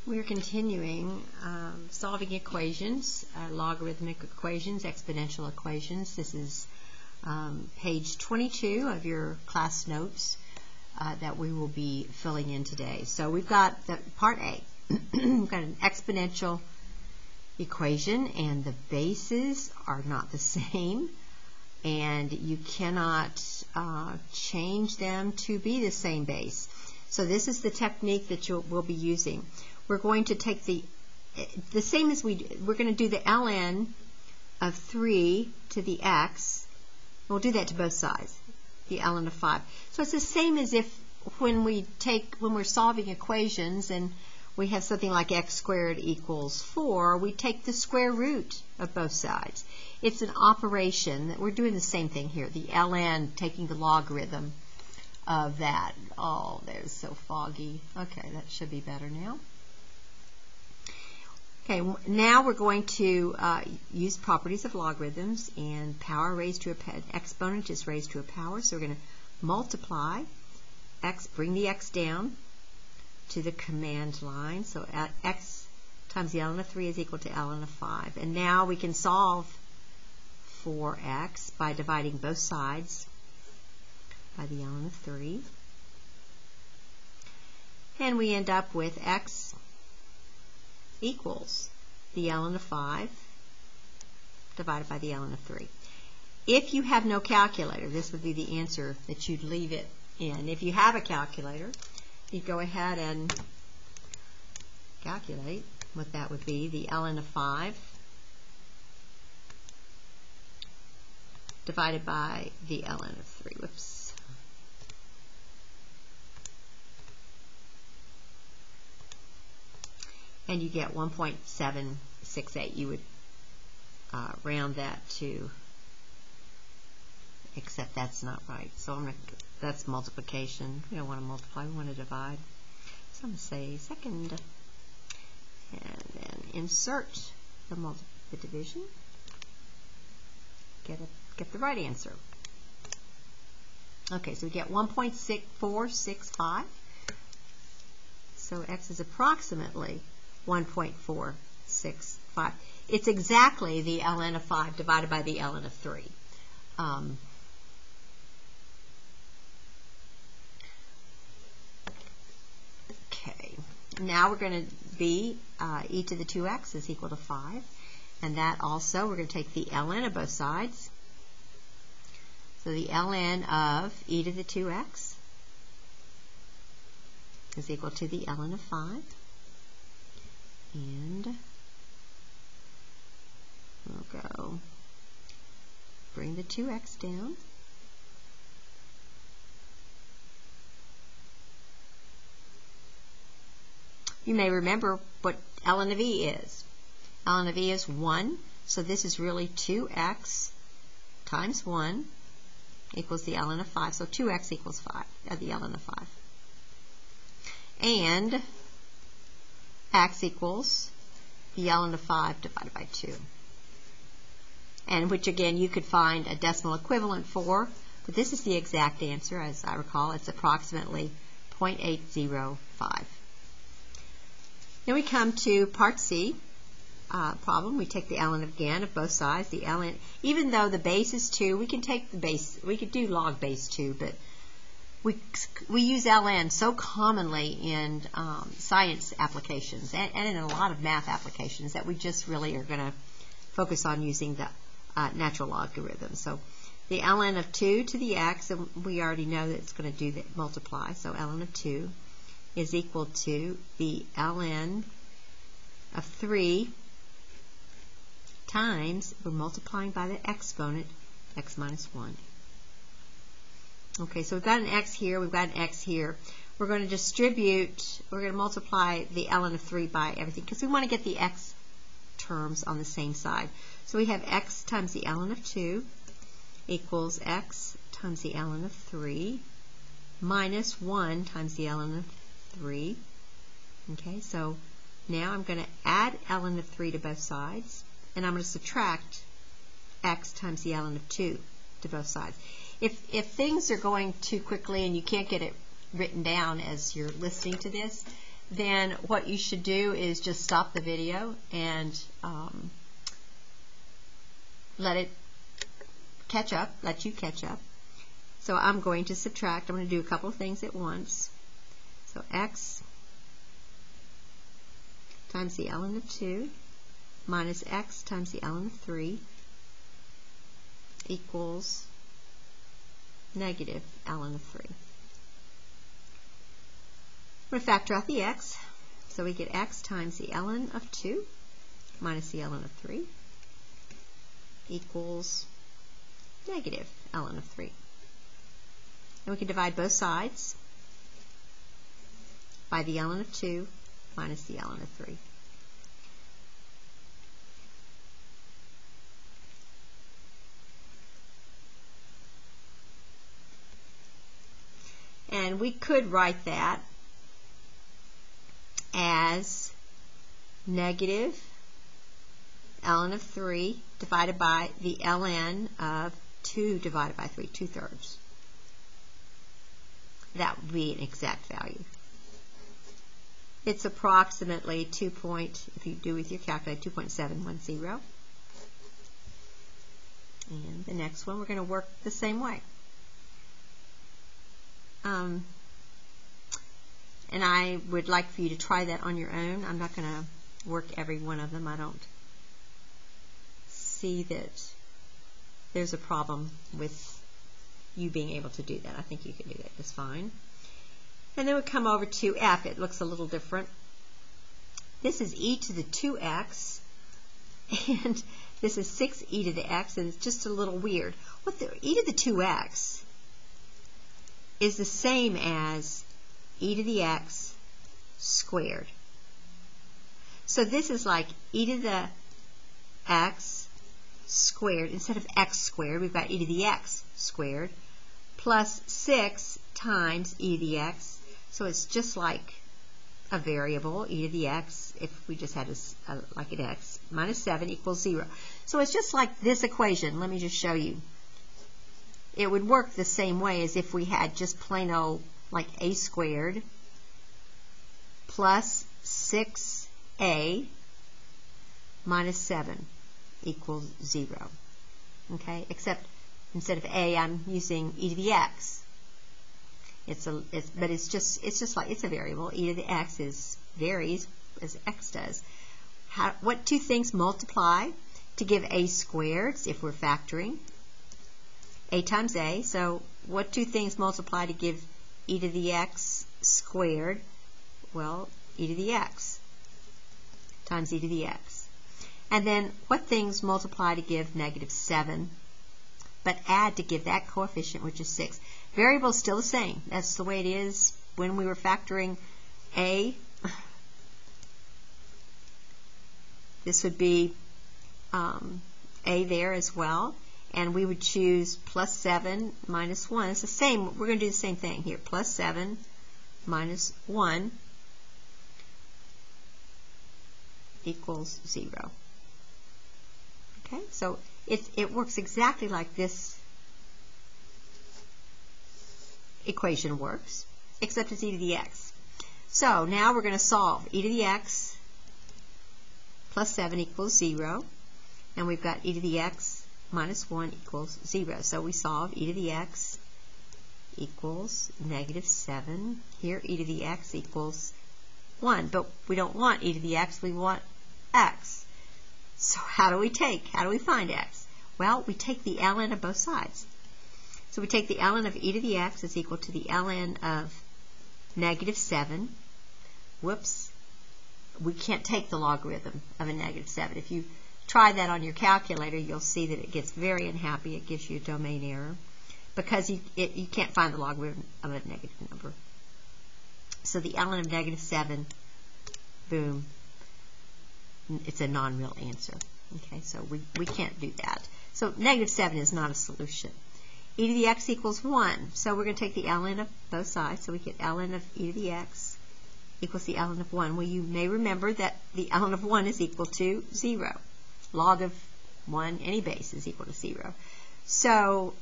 We're continuing solving equations, logarithmic equations, exponential equations. This is page 22 of your class notes that we will be filling in today. So we've got part A. We've got an exponential equation, and the bases are not the same, and you cannot change them to be the same base. So this is the technique that we'll be using. We're going to take the same as we're going to do the ln of 3 to the x. We'll do that to both sides, the ln of 5. So it's the same as if when we're solving equations and we have something like x squared equals 4, we take the square root of both sides. It's an operation that we're doing the same thing here, the ln taking the logarithm of that. Oh, there's so foggy. Okay, that should be better now. Okay, now we're going to use properties of logarithms, and power raised to an exponent is raised to a power. So we're going to multiply x, bring the x down to the command line. So x times the ln of 3 is equal to ln of 5. And now we can solve for x by dividing both sides by the ln of 3. And we end up with x equals the ln of 5 divided by the ln of 3. If you have no calculator, this would be the answer that you'd leave it in. If you have a calculator, you go ahead and calculate what that would be, the ln of 5 divided by the ln of 3. Whoops. And you get 1.768. You would round that to, except that's not right. So that's multiplication. We don't want to multiply, we want to divide. So I'm going to say second, and then insert the division. Get the right answer. Okay, so we get 1.6465. So x is approximately 1.465. It's exactly the ln of 5 divided by the ln of 3. Okay, now we're going to be e to the 2x is equal to 5. And that also, we're going to take the ln of both sides. So the ln of e to the 2x is equal to the ln of 5. And we'll go bring the 2x down. You may remember what ln of e is. Ln of e is 1, so this is really 2x times 1 equals the ln of 5. So 2x equals 5, the ln of 5. And x equals the ln of 5 divided by 2. And which again you could find a decimal equivalent for, but this is the exact answer. As I recall, it's approximately 0.805. Then we come to part C problem. We take the ln again of both sides. The ln, even though the base is 2, we can take the base, we could do log base 2, but we use ln so commonly in science applications and in a lot of math applications that we just really are going to focus on using the natural logarithm. So the ln of 2 to the x, and we already know that it's going to do the multiply. So ln of 2 is equal to the ln of 3 times, we're multiplying by the exponent, x minus 1. Okay, so we've got an x here, we've got an x here. We're going to distribute, we're going to multiply the ln of 3 by everything because we want to get the x terms on the same side. So we have x times the ln of 2 equals x times the ln of 3 minus 1 times the ln of 3. Okay, so now I'm going to add ln of 3 to both sides, and I'm going to subtract x times the ln of 2 to both sides. If things are going too quickly and you can't get it written down as you're listening to this, then what you should do is just stop the video and let it catch up, let you catch up. So I'm going to subtract. I'm going to do a couple of things at once. So x times the ln of 2 minus x times the ln of 3 equals negative ln of 3. I'm going to factor out the x. So we get x times the ln of 2 minus the ln of 3 equals negative ln of 3. And we can divide both sides by the ln of 2 minus the ln of 3. And we could write that as negative ln of 3 divided by the ln of 2 divided by 3, 2/3. That would be an exact value. It's approximately if you do with your calculator, 2.710. And the next one, we're going to work the same way. And I would like for you to try that on your own. I'm not going to work every one of them. I don't see that there's a problem with you being able to do that. I think you can do that just fine. And then we come over to f. It looks a little different. This is e to the 2x, and this is 6e to the x, and it's just a little weird. E to the 2x is the same as e to the x squared. So this is like e to the x squared. Instead of x squared, we've got e to the x squared plus 6 times e to the x. So it's just like a variable, e to the x, if we just had like an x, minus 7 equals 0. So it's just like this equation. Let me just show you. It would work the same way as if we had just plain old like a squared plus 6a minus 7 equals 0. Okay, except instead of a, I'm using e to the x. But it's just like it's a variable. E to the x varies as x does. What two things multiply to give a squared if we're factoring? A times a. So what two things multiply to give e to the x squared? Well, e to the x times e to the x. And then what things multiply to give negative 7, but add to give that coefficient, which is 6? Variable is still the same. That's the way it is when we were factoring a. This would be a there as well. And we would choose plus 7 minus 1. It's the same. We're going to do the same thing here. Plus 7 minus 1 equals 0. Okay, so it works exactly like this equation works, except it's e to the x. So now we're going to solve. E to the x plus 7 equals 0. And we've got e to the x minus 1 equals 0. So we solve e to the x equals negative 7. Here e to the x equals 1. But we don't want e to the x, we want x. So how do we find x? Well, we take the ln of both sides. So we take the ln of e to the x is equal to the ln of negative 7. Whoops. We can't take the logarithm of a negative 7. If you try that on your calculator, you'll see that it gets very unhappy. It gives you a domain error because you can't find the logarithm of a negative number. So the ln of negative 7, boom, it's a non-real answer. Okay, so we can't do that. So negative 7 is not a solution. E to the x equals 1. So we're going to take the ln of both sides. So we get ln of e to the x equals the ln of 1. Well, you may remember that the ln of 1 is equal to 0. Log of 1, any base, is equal to 0. So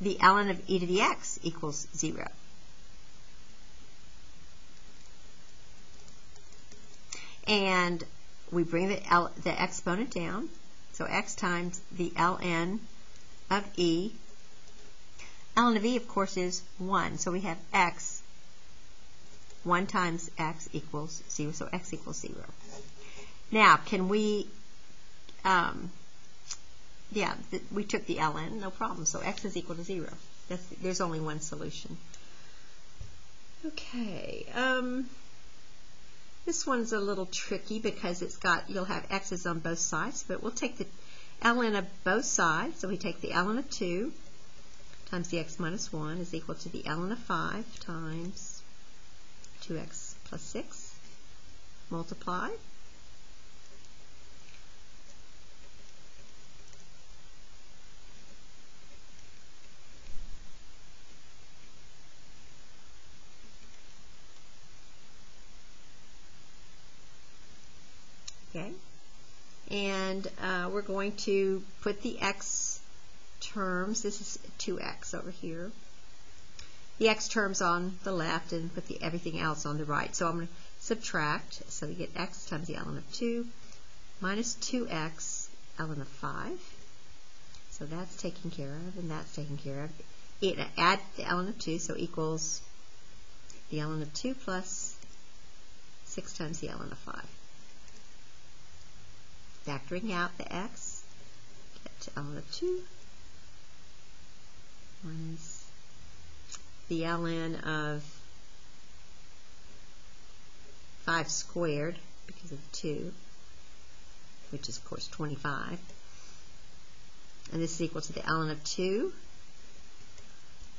the ln of e to the x equals 0. And we bring the exponent down, so x times the ln of e. Ln of e, of course, is 1, so we have x, 1 times x equals 0, so x equals 0. Now, can we, we took the ln, no problem, so x is equal to 0. There's only one solution. Okay, this one's a little tricky because you'll have x's on both sides, but we'll take the ln of both sides, so we take the ln of 2 times the x minus 1 is equal to the ln of 5 times 2x plus 6, multiply. Okay, and we're going to put the x terms, this is 2x over here, the x terms on the left and put everything else on the right. So I'm going to subtract, so we get x times the ln of 2 minus 2x ln of 5. So that's taken care of, and that's taken care of. Add the ln of 2, so equals the ln of 2 plus 6 times the ln of 5. Factoring out the x, get to ln of 2 minus the ln of 5 squared, because of 2, which is, of course, 25. And this is equal to the ln of 2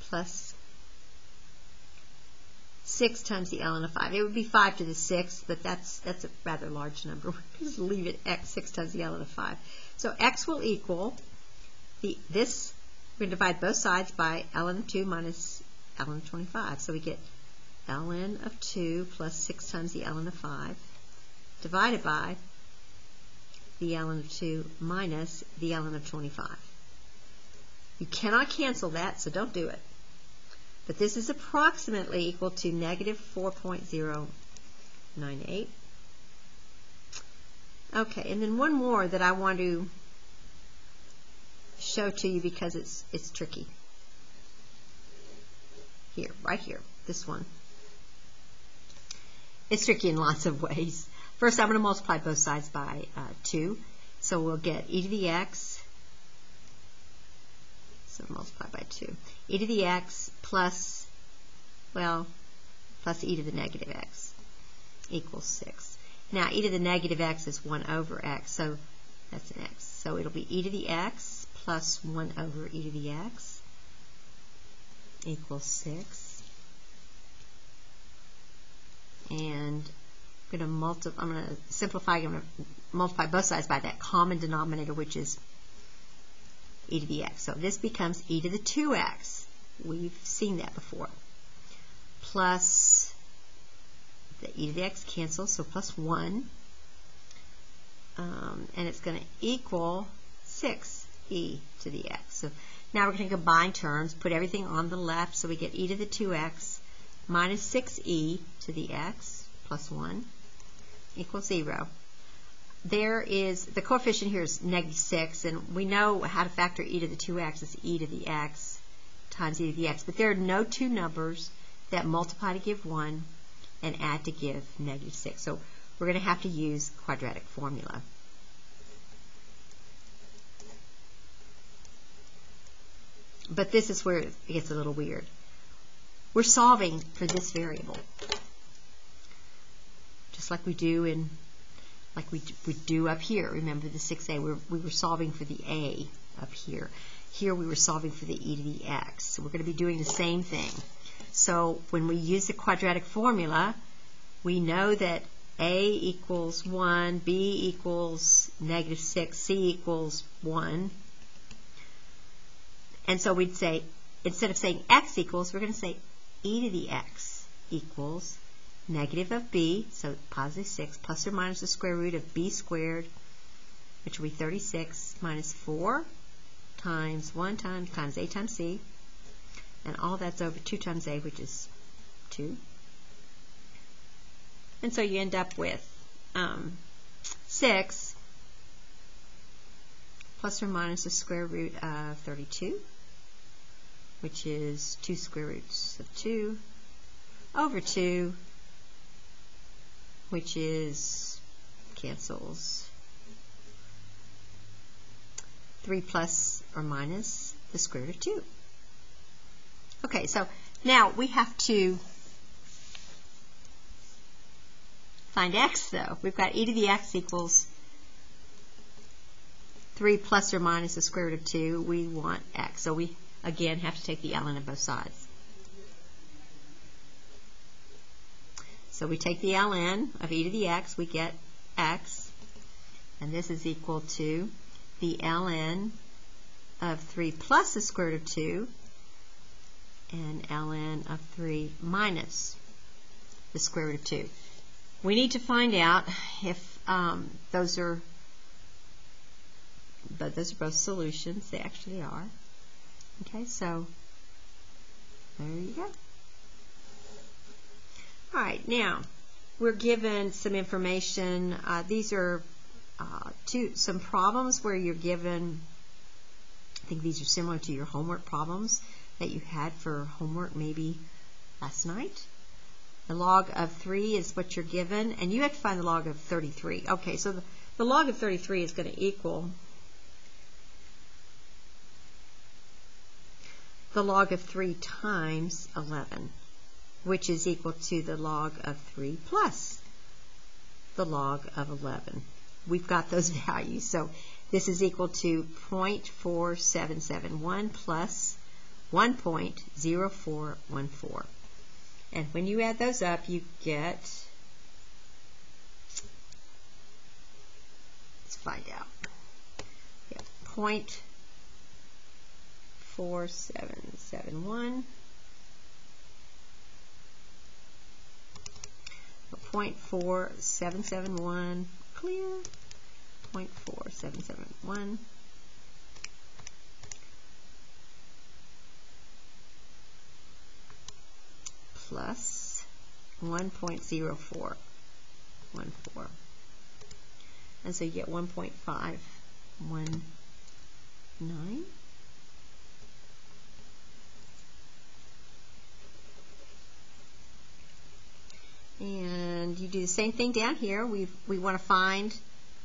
plus 6 times the ln of 5. It would be 5 to the 6th, but that's a rather large number. We'll just leave it x, 6 times the ln of 5. So x will equal this. We're going to divide both sides by ln of 2 minus ln of 25. So we get ln of 2 plus 6 times the ln of 5 divided by the ln of 2 minus the ln of 25. You cannot cancel that, so don't do it. But this is approximately equal to negative 4.098. Okay, and then one more that I want to show to you because it's tricky. Here, right here, this one. It's tricky in lots of ways. First, I'm going to multiply both sides by 2. So we'll get e to the x, so multiply by 2. E to the x plus e to the negative x equals 6. Now, e to the negative x is 1 over x, so that's an x. So it'll be e to the x plus 1 over e to the x equals 6. And I'm going to simplify. I'm going to multiply both sides by that common denominator, which is e to the x. So this becomes e to the 2x. We've seen that before. Plus the e to the x cancels, so plus 1. And it's going to equal 6e to the x. So now we're going to combine terms, put everything on the left, so we get e to the 2x minus 6e to the x plus 1 equals 0. The coefficient here is negative 6, and we know how to factor e to the 2x is e to the x times e to the x. But there are no two numbers that multiply to give 1 and add to give negative 6. So we're going to have to use quadratic formula. But this is where it gets a little weird. We're solving for this variable, just like we do we do up here. Remember the 6a, we were solving for the a up here. Here we were solving for the e to the x. So we're going to be doing the same thing. So when we use the quadratic formula, we know that a equals 1, b equals negative 6, c equals 1. And so we'd say, instead of saying x equals, we're going to say e to the x equals negative of b, so positive 6, plus or minus the square root of b squared, which will be 36, minus 4 times 1 times a times c, And all that's over 2 times a, which is 2. And so you end up with 6 plus or minus the square root of 32, which is 2 square roots of 2 over 2, which is, cancels, 3 plus or minus the square root of 2. Okay, so now we have to find x, though. We've got e to the x equals 3 plus or minus the square root of 2. We want x. So we, again, have to take the ln of both sides. So we take the ln of e to the x. We get x. And this is equal to the ln of 3 plus the square root of 2 and ln of 3 minus the square root of 2. We need to find out if those are both solutions. They actually are. Okay, so there you go. All right, now we're given some information. These are some problems where you're given, I think these are similar to your homework problems that you had for homework maybe last night. The log of 3 is what you're given, and you have to find the log of 33. Okay, so the log of 33 is going to equal the log of 3 times 11, which is equal to the log of 3 plus the log of 11. We've got those values, so this is equal to 0.4771 plus 1.0414. And when you add those up, you get, let's find out, yeah, 0.4771, 0.4771, clear, 0.4771. Plus 1.0414. And so you get 1.519. And you do the same thing down here. We want to find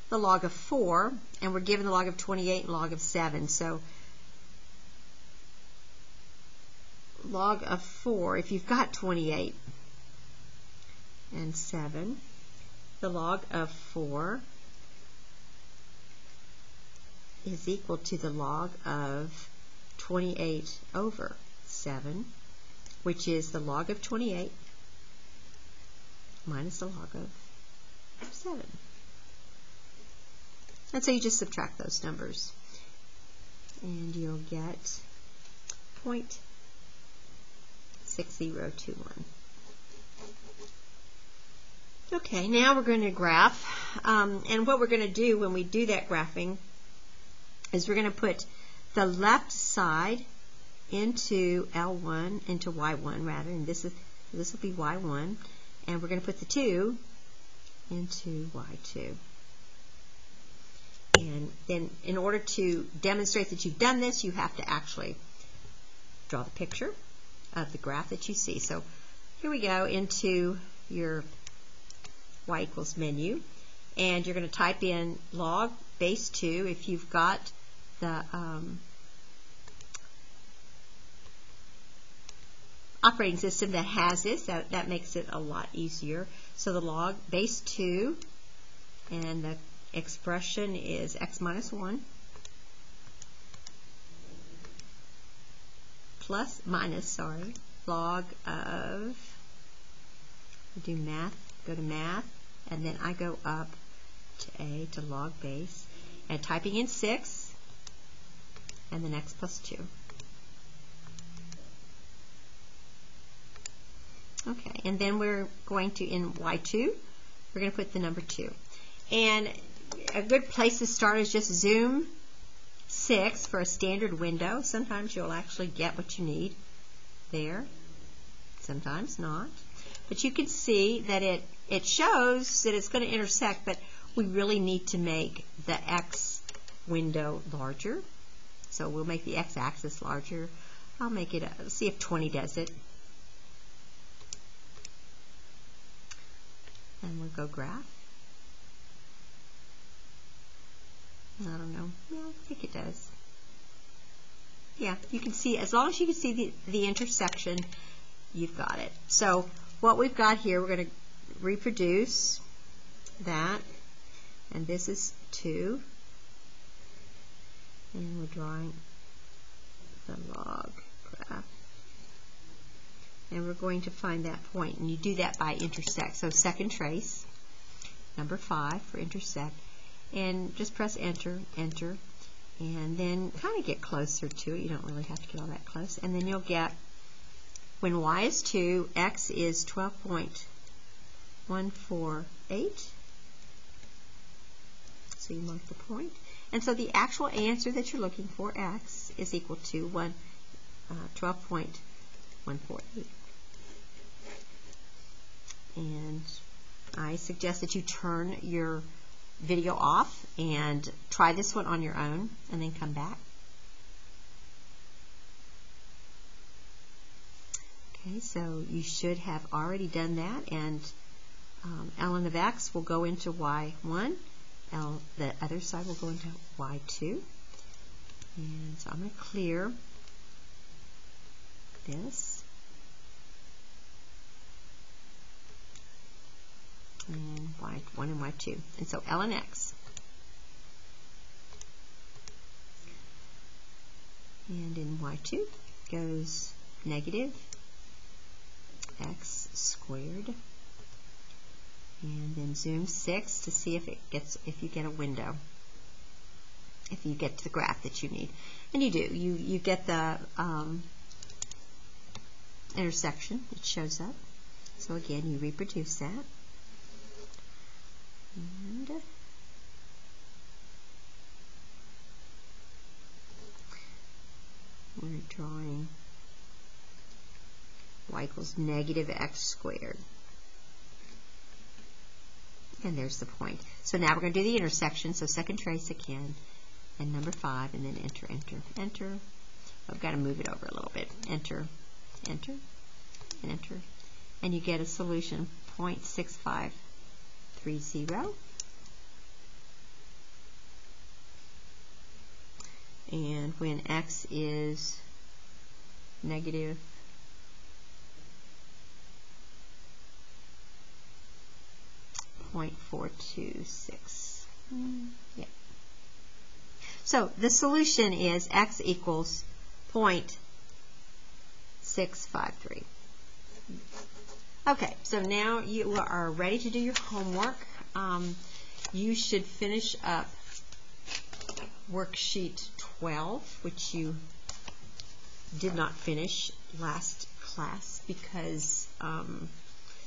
the log of 4, and we're given the log of 28 and log of 7. So log of 4, if you've got 28 and 7, the log of 4 is equal to the log of 28 over 7, which is the log of 28 minus the log of 7. And so you just subtract those numbers, and you'll get 0.6021. Okay, now we're going to graph, and what we're going to do when we do that graphing is we're going to put the left side into L1, into Y1 rather, and this will be Y1, and we're going to put the 2 into Y2. And then in order to demonstrate that you've done this, you have to actually draw the picture of the graph that you see. So here we go into your y equals menu, and you're going to type in log base 2 if you've got the operating system that has this. That makes it a lot easier. So the log base 2, and the expression is x minus 1 plus minus log of, do math, go to math, and then I go up to a, to log base, and typing in 6 and then x plus 2. Okay, and then we're going to, in Y2, we're going to put the number 2. And a good place to start is just zoom 6 for a standard window. Sometimes you'll actually get what you need. there. Sometimes not. But you can see that it shows that it's going to intersect, but we really need to make the X window larger. So we'll make the X-axis larger. I'll make it, see if 20 does it. And we'll go graph. I don't know. Yeah, I think it does. Yeah, you can see, as long as you can see the intersection, you've got it. So what we've got here, we're going to reproduce that. And this is 2. And we're drawing the log graph. And we're going to find that point. And you do that by intersect. So second trace, number 5 for intersect. And just press enter, enter. And then kind of get closer to it. You don't really have to get all that close. And then you'll get, when y is 2, x is 12.148. So you mark the point. And so the actual answer that you're looking for, x, is equal to 12.148. And I suggest that you turn your video off and try this one on your own and then come back. Okay, so you should have already done that, and ln of x will go into y1, the other side will go into y2. And so I'm going to clear this. And y1 and y2. And so ln x. And in y2 goes negative x squared. And then zoom 6 to see if you get a window. If you get to the graph that you need. And you do. You get the intersection. It shows up. So again, you reproduce that. And we're drawing y equals negative x squared. And there's the point. So now we're going to do the intersection. So second trace again, and number 5, and then enter, enter, enter. I've got to move it over a little bit. Enter, enter, and enter. And you get a solution, 0.6530. And when x is negative 0.426. Yeah. So the solution is x equals 0.653. Okay, so now you are ready to do your homework. You should finish up worksheet 12, which you did not finish last class because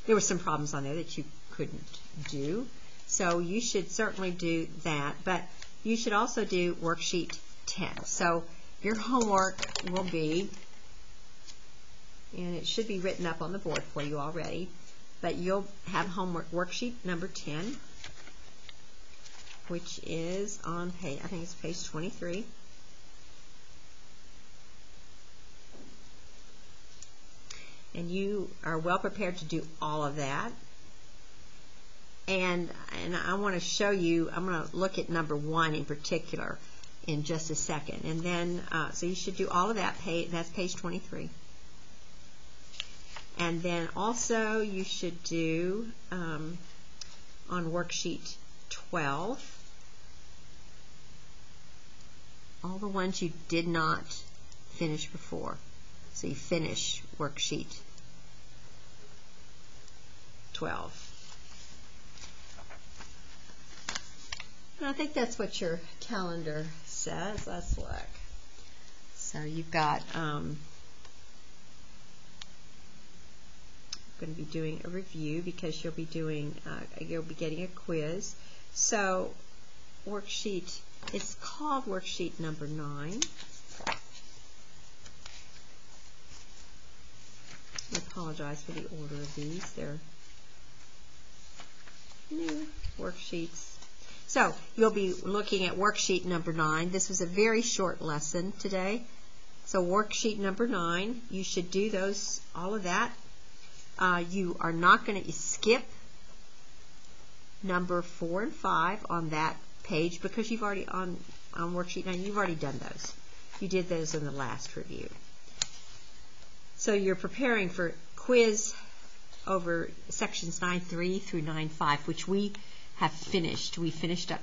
there were some problems on there that you couldn't do. So you should certainly do that, but you should also do worksheet 10. So your homework will be, and it should be written up on the board for you already, but you'll have homework worksheet number 10, which is on page, I think it's page 23. And you are well prepared to do all of that. And I want to show you, I'm going to look at number 1 in particular in just a second. And then, so you should do all of that, that's page 23. And then also you should do, on worksheet 12, all the ones you did not finish before. So you finish worksheet 12. And I think that's what your calendar says. Let's look. So you've got, going to be doing a review because you'll be doing, you'll be getting a quiz. So worksheet, it's called worksheet number 9. apologize for the order of these. They're new worksheets. So you'll be looking at worksheet number 9. This was a very short lesson today. So worksheet number 9, you should do those, all of that. You are not going to skip number 4 and 5 on that page because you've already, on worksheet 9, you've already done those. You did those in the last review. So you're preparing for quiz over sections 9.3 through 9.5, which we have finished. We finished up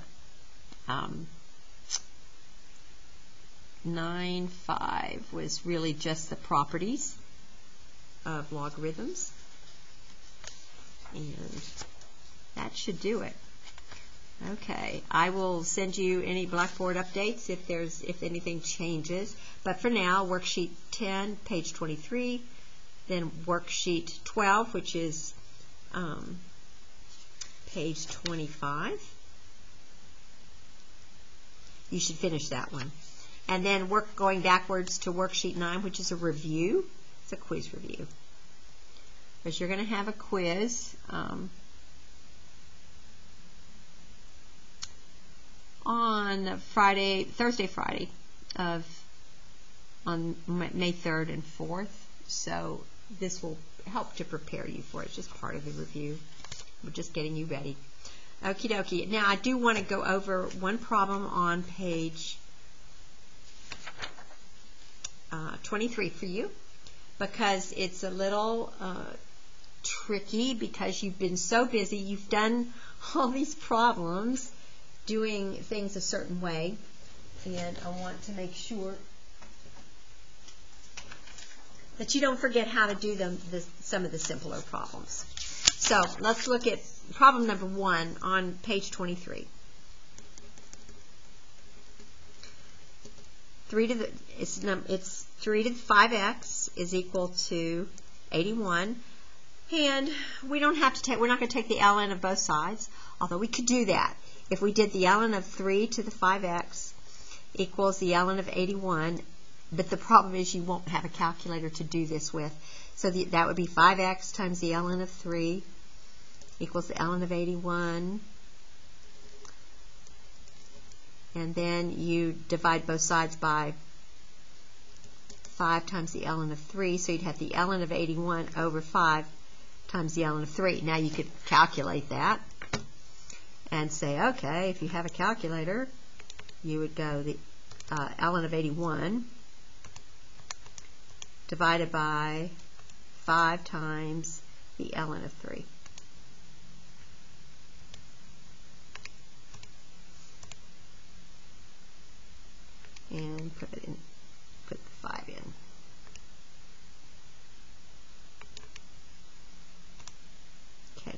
9.5 was really just the properties of logarithms, and that should do it. Okay, I will send you any Blackboard updates if anything changes. But for now, worksheet 10, page 23, then worksheet 12, which is page 25. You should finish that one. And then going backwards to worksheet 9, which is a review. It's a quiz review. Because you're going to have a quiz on Thursday, Friday on May 3rd and 4th. So this will help to prepare you for it. It's just part of the review. We're just getting you ready. Okie dokie. Now I do want to go over one problem on page 23 for you, because it's a little tricky because you've been so busy. You've done all these problems doing things a certain way, and I want to make sure that you don't forget how to do some of the simpler problems. So let's look at problem number 1 on page 23. It's 3 to the 5x is equal to 81, and we're not going to take the ln of both sides, although we could do that. If we did the ln of 3 to the 5x equals the ln of 81, but the problem is you won't have a calculator to do this with. So that would be 5x times the ln of 3 equals the ln of 81. And then you divide both sides by 5 times the ln of 3. So you'd have the ln of 81 over 5 times the ln of 3. Now you could calculate that and say, okay, if you have a calculator, you would go the ln of 81 divided by 5 times the ln of 3. And put the 5 in. Okay.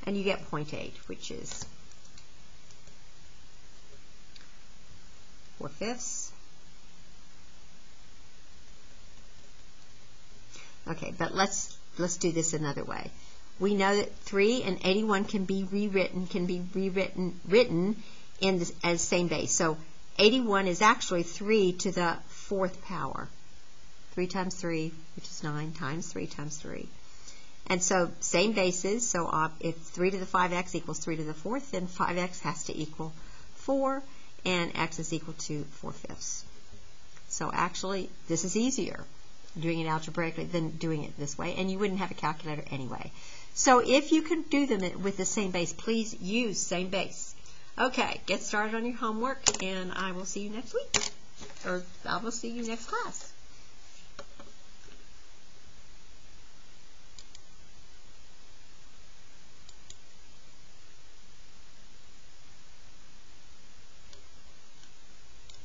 And you get 0.8, which is 4/5. Okay, but let's do this another way. We know that 3 and 81 can be rewritten in as same base. So 81 is actually 3 to the 4th power. 3 times 3, which is 9, times 3 times 3. And so same bases. So if 3 to the 5x equals 3 to the 4th, then 5x has to equal 4, and x is equal to 4/5. So actually, this is easier, doing it algebraically, than doing it this way, and you wouldn't have a calculator anyway. So if you can do them with the same base, please use same base. Okay, get started on your homework, and I will see you next week. Or I will see you next class.